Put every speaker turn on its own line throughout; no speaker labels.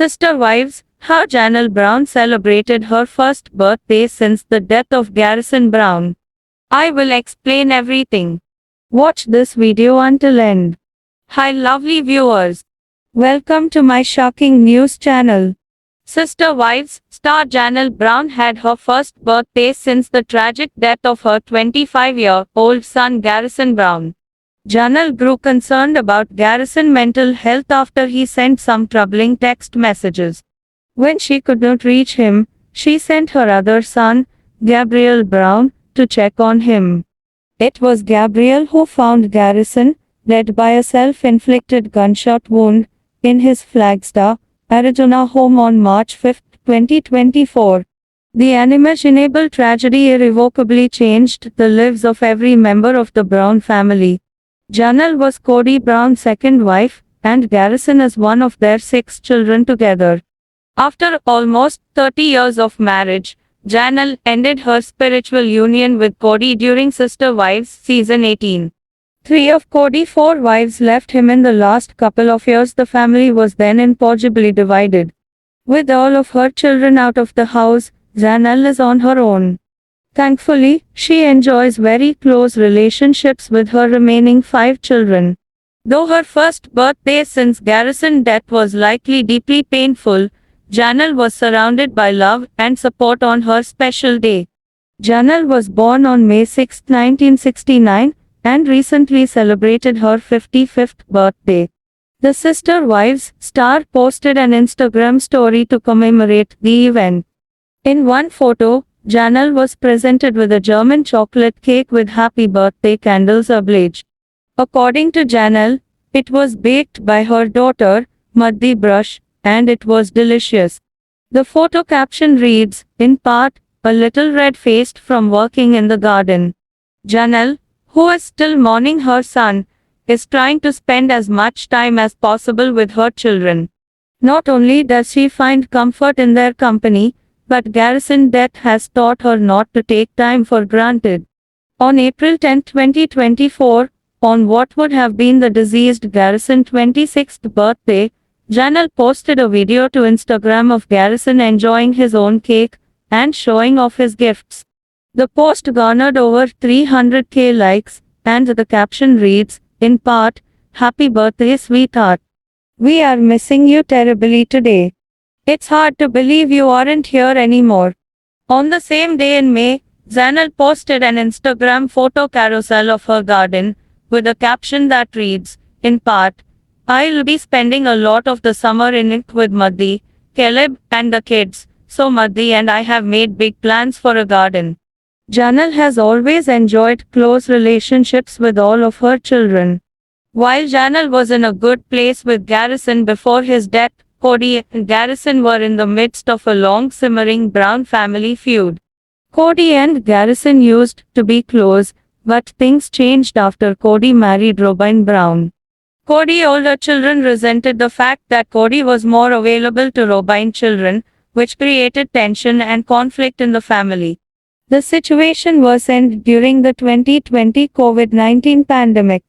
Sister Wives, how Janelle Brown celebrated her first birthday since the death of Garrison Brown. I will explain everything. Watch this video until end. Hi lovely viewers. Welcome to my shocking news channel. Sister Wives, star Janelle Brown had her first birthday since the tragic death of her 25-year-old son Garrison Brown. Janelle grew concerned about Garrison's mental health after he sent some troubling text messages. When she could not reach him, she sent her other son, Gabriel Brown, to check on him. It was Gabriel who found Garrison, dead by a self-inflicted gunshot wound, in his Flagstaff, Arizona home on March 5, 2024. The unimaginable tragedy irrevocably changed the lives of every member of the Brown family. Janelle was Cody Brown's second wife, and Garrison is one of their 6 children together. After almost 30 years of marriage, Janelle ended her spiritual union with Cody during Sister Wives season 18. 3 of Cody's 4 wives left him in the last couple of years. The family was then impossibly divided. With all of her children out of the house, Janelle is on her own. Thankfully, she enjoys very close relationships with her remaining 5 children. Though her first birthday since Garrison's death was likely deeply painful, Janelle was surrounded by love and support on her special day. Janelle was born on May 6, 1969, and recently celebrated her 55th birthday. The Sister Wives star posted an Instagram story to commemorate the event. In one photo, Janelle was presented with a German chocolate cake with happy birthday candles ablaze. According to Janelle, it was baked by her daughter, Madhi Brush, and it was delicious. The photo caption reads, in part, a little red-faced from working in the garden. Janelle, who is still mourning her son, is trying to spend as much time as possible with her children. Not only does she find comfort in their company, but Garrison's death has taught her not to take time for granted. On April 10, 2024, on what would have been the deceased Garrison's 26th birthday, Janelle posted a video to Instagram of Garrison enjoying his own cake and showing off his gifts. The post garnered over 300k likes, and the caption reads, in part, Happy birthday sweetheart. We are missing you terribly today. It's hard to believe you aren't here anymore. On the same day in May, Janelle posted an Instagram photo carousel of her garden, with a caption that reads, in part, I'll be spending a lot of the summer in it with Madhi, Caleb, and the kids, so Madhi and I have made big plans for a garden. Janelle has always enjoyed close relationships with all of her children. While Janelle was in a good place with Garrison before his death, Cody and Garrison were in the midst of a long simmering Brown family feud. Cody and Garrison used to be close, but things changed after Cody married Robyn Brown. Cody's older children resented the fact that Cody was more available to Robyn's children, which created tension and conflict in the family. The situation worsened during the 2020 COVID-19 pandemic.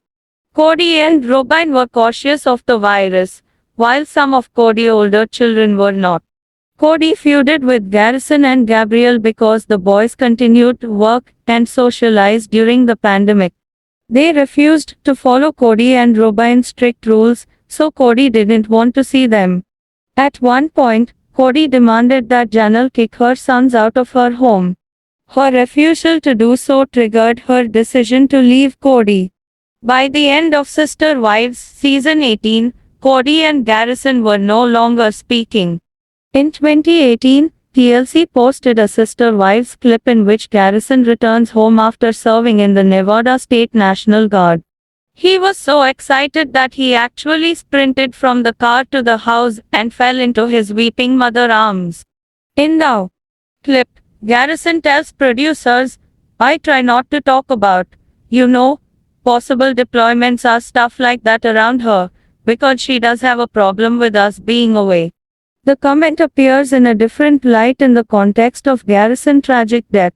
Cody and Robyn were cautious of the virus, while some of Cody's older children were not. Cody feuded with Garrison and Gabriel because the boys continued to work and socialize during the pandemic. They refused to follow Cody and Robyn's strict rules, so Cody didn't want to see them. At one point, Cody demanded that Janelle kick her sons out of her home. Her refusal to do so triggered her decision to leave Cody. By the end of Sister Wives season 18, Cody and Garrison were no longer speaking. In 2018, TLC posted a Sister Wives clip in which Garrison returns home after serving in the Nevada State National Guard. He was so excited that he actually sprinted from the car to the house and fell into his weeping mother's arms. In the clip, Garrison tells producers, I try not to talk about, possible deployments or stuff like that around her, because she does have a problem with us being away. The comment appears in a different light in the context of Garrison's tragic death.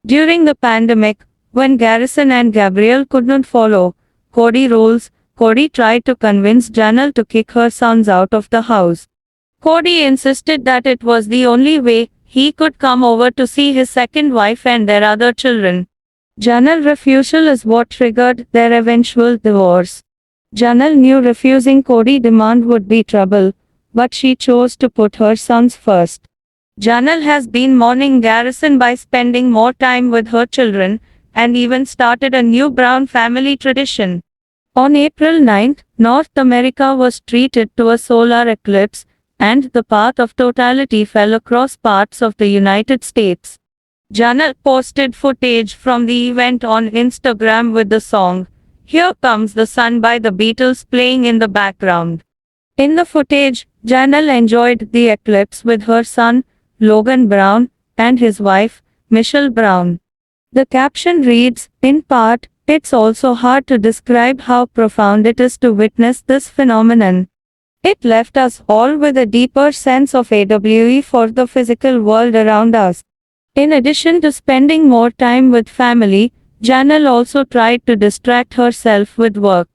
During the pandemic, when Garrison and Gabriel could not follow Cody rules, Cody tried to convince Janelle to kick her sons out of the house. Cody insisted that it was the only way he could come over to see his second wife and their other children. Janel's refusal is what triggered their eventual divorce. Janelle knew refusing Cody's demand would be trouble, but she chose to put her sons first. Janelle has been mourning Garrison by spending more time with her children, and even started a new Brown family tradition. On April 9, North America was treated to a solar eclipse, and the path of totality fell across parts of the United States. Janelle posted footage from the event on Instagram with the song, "Here Comes the Sun" by the Beatles playing in the background. In the footage, Janelle enjoyed the eclipse with her son, Logan Brown, and his wife, Michelle Brown. The caption reads, in part, "It's also hard to describe how profound it is to witness this phenomenon. It left us all with a deeper sense of awe for the physical world around us." In addition to spending more time with family, Janelle also tried to distract herself with work.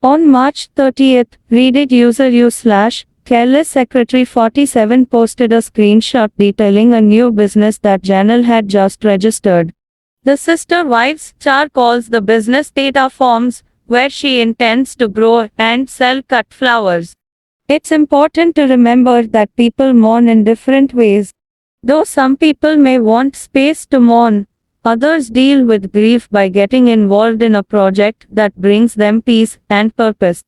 On March 30th, Reddit user u/CarelessSecretary47 posted a screenshot detailing a new business that Janelle had just registered. The Sister Wives Char calls the business Data Farms, where she intends to grow and sell cut flowers. It's important to remember that people mourn in different ways. Though some people may want space to mourn, others deal with grief by getting involved in a project that brings them peace and purpose.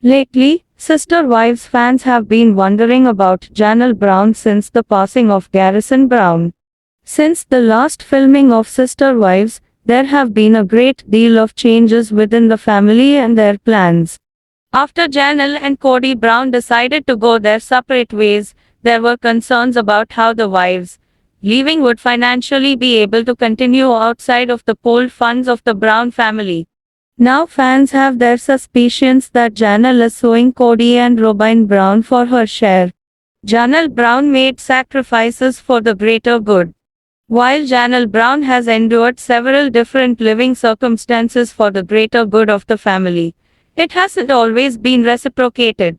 Lately, Sister Wives fans have been wondering about Janelle Brown since the passing of Garrison Brown. Since the last filming of Sister Wives, there have been a great deal of changes within the family and their plans. After Janelle and Cody Brown decided to go their separate ways, there were concerns about how the wives leaving would financially be able to continue outside of the pooled funds of the Brown family. Now fans have their suspicions that Janelle is suing Cody and Robyn Brown for her share. Janelle Brown made sacrifices for the greater good. While Janelle Brown has endured several different living circumstances for the greater good of the family, it hasn't always been reciprocated.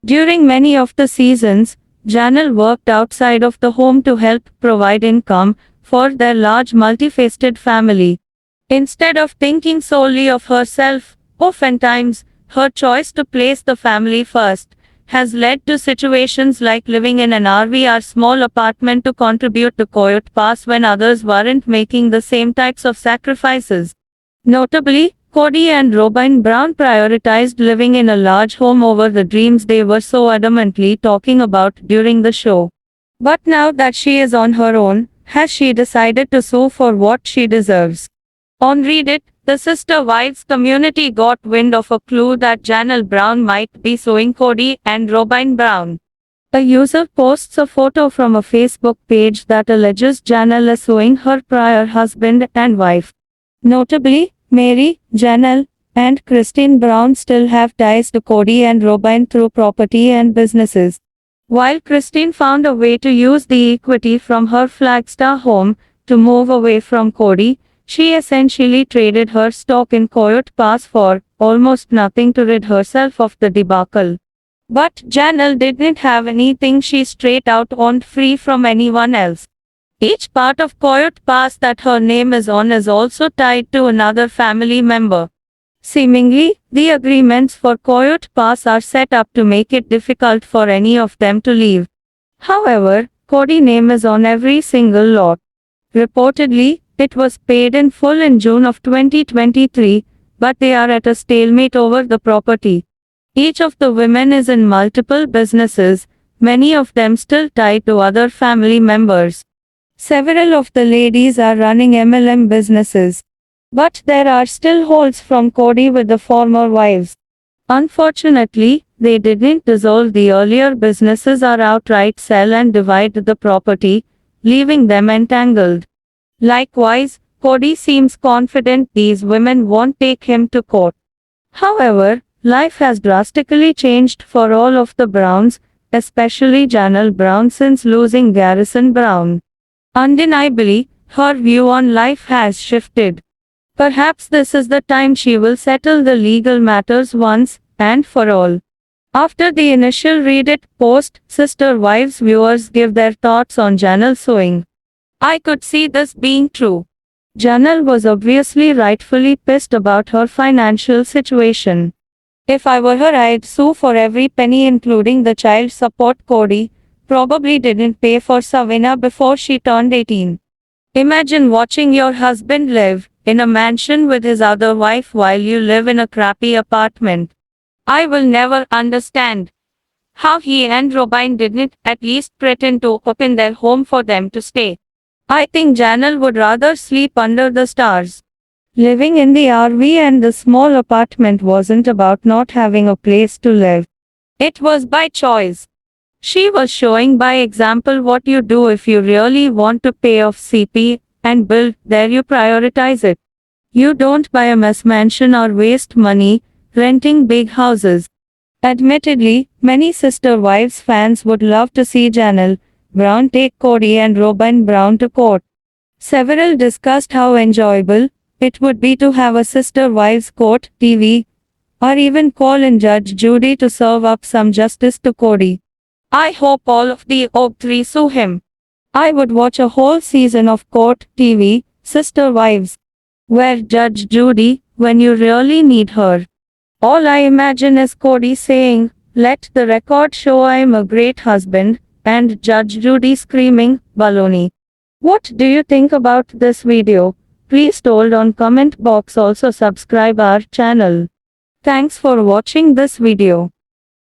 During many of the seasons, Janelle worked outside of the home to help provide income for their large multifaceted family. Instead of thinking solely of herself, oftentimes, her choice to place the family first has led to situations like living in an RV or small apartment to contribute to Coyote Pass when others weren't making the same types of sacrifices. Notably, Cody and Robyn Brown prioritized living in a large home over the dreams they were so adamantly talking about during the show. But now that she is on her own, has she decided to sue for what she deserves? On Reddit, the Sister Wives community got wind of a clue that Janelle Brown might be suing Cody and Robyn Brown. A user posts a photo from a Facebook page that alleges Janelle is suing her prior husband and wife. Notably, Mary, Janelle, and Christine Brown still have ties to Cody and Robyn through property and businesses. While Christine found a way to use the equity from her Flagstaff home to move away from Cody, she essentially traded her stock in Coyote Pass for almost nothing to rid herself of the debacle. But Janelle didn't have anything she straight out owned free from anyone else. Each part of Coyote Pass that her name is on is also tied to another family member. Seemingly, the agreements for Coyote Pass are set up to make it difficult for any of them to leave. However, Cody's name is on every single lot. Reportedly, it was paid in full in June of 2023, but they are at a stalemate over the property. Each of the women is in multiple businesses, many of them still tied to other family members. Several of the ladies are running MLM businesses. But there are still holds from Cody with the former wives. Unfortunately, they didn't dissolve the earlier businesses or outright sell and divide the property, leaving them entangled. Likewise, Cody seems confident these women won't take him to court. However, life has drastically changed for all of the Browns, especially Janelle Brown since losing Garrison Brown. Undeniably, her view on life has shifted. Perhaps this is the time she will settle the legal matters once and for all. After the initial Reddit post, Sister Wives viewers give their thoughts on Janelle suing. I could see this being true. Janelle was obviously rightfully pissed about her financial situation. If I were her, I'd sue for every penny, including the child support Cody probably didn't pay for Savannah before she turned 18. Imagine watching your husband live in a mansion with his other wife while you live in a crappy apartment. I will never understand how he and Robin didn't at least pretend to open their home for them to stay. I think Janelle would rather sleep under the stars. Living in the RV and the small apartment wasn't about not having a place to live. It was by choice. She was showing by example what you do if you really want to pay off CP and build, there you prioritize it. You don't buy a mess mansion or waste money renting big houses. Admittedly, many Sister Wives fans would love to see Janelle Brown take Cody and Robin Brown to court. Several discussed how enjoyable it would be to have a Sister Wives court TV, or even call in Judge Judy to serve up some justice to Cody. I hope all of the three sue him. I would watch a whole season of court TV, Sister Wives. Where Judge Judy, when you really need her. All I imagine is Cody saying, "Let the record show I'm a great husband," and Judge Judy screaming, "Baloney." What do you think about this video? Please told on comment box. Also subscribe our channel. Thanks for watching this video.